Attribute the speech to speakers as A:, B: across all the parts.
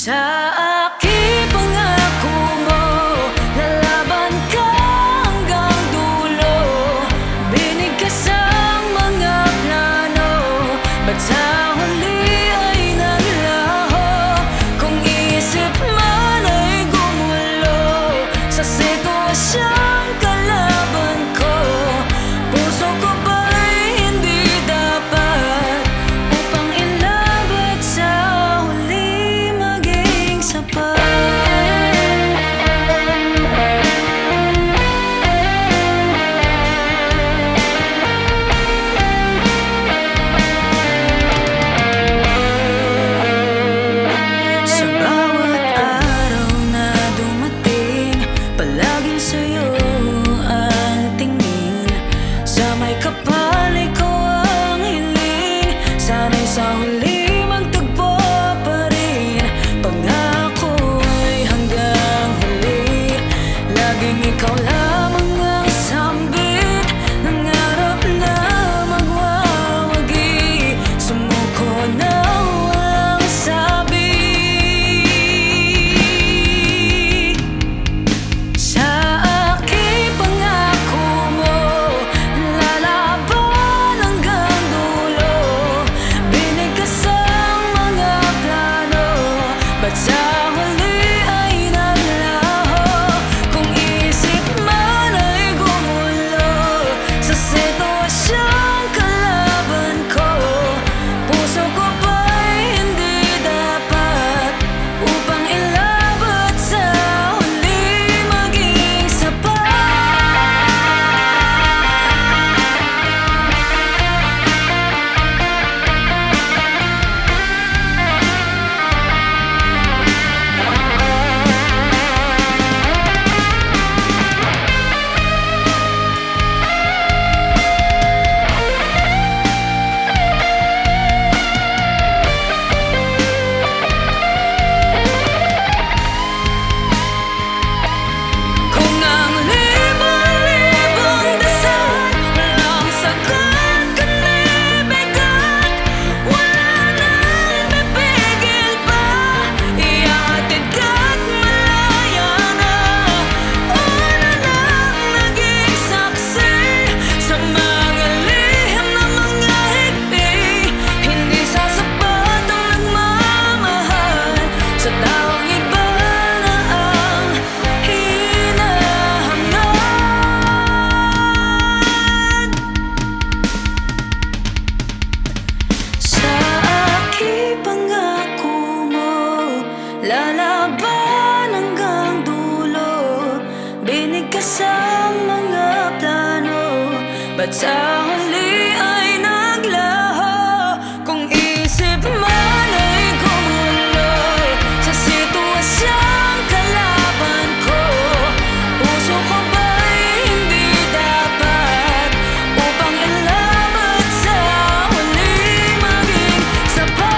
A: Sa aking pangako mo, lalaban ka hanggang dulo. Binigkas ang mga plano, ba't sa huli ay naglaho? Kung isip man ay gumulo sa sitwasyong kalaban ko, puso ko ba'y hindi dapat upang ilabot sa huli maging sapat? Sa bawat araw na dumating, palaging sa'yo ang tingin. Sa may kapal ikaw ang hiling, sana'y sa huli magtagpo pa rin. Pangako ay hanggang huli, laging ikaw lamang ang sambit. Nangarap na magwawagi, sumuko na walang sabi. Sa aking pangako mo, lalaban hanggang dulo. Binigkas ang mga plano, ba't sa huli ay naglaho? Kung isip man ay gumulo sa sitwasyong kalaban ko, puso ko ba'y hindi dapat upang ilabot sa huli maging sapat? Kung ang libong-libong dasal walang sagot, kundi bigat, wala nang pipigil pa. Ihahatid ka't malaya na, una lang naging saksi sa mga lihim na mga higpit. Hindi sasapat ang nagmamahal sa taong iba na ang hinahangad. Sa aking pangako mo, lalaban hanggang dulo. Binigkas ang mga plano, ba't sa huli ay naglaho? Kung isip man ay gumulo sa sitwasyong kalaban ko, puso ko ba'y hindi dapat upang ilabot sa huli maging sapat?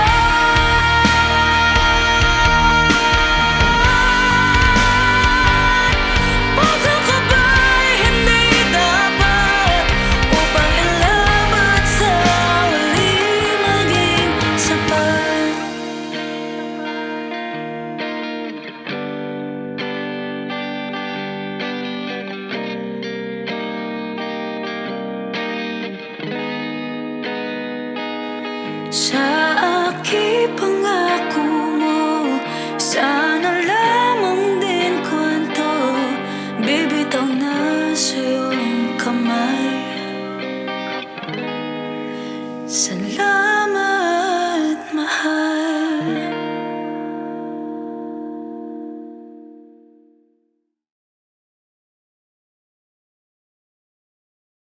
A: Puso ko ba'y hindi dapat upang ilabot sa huli maging sapat? Sa aking pangako mo, sana lamang din kwento, bibitaw na sa iyong kamay. Sa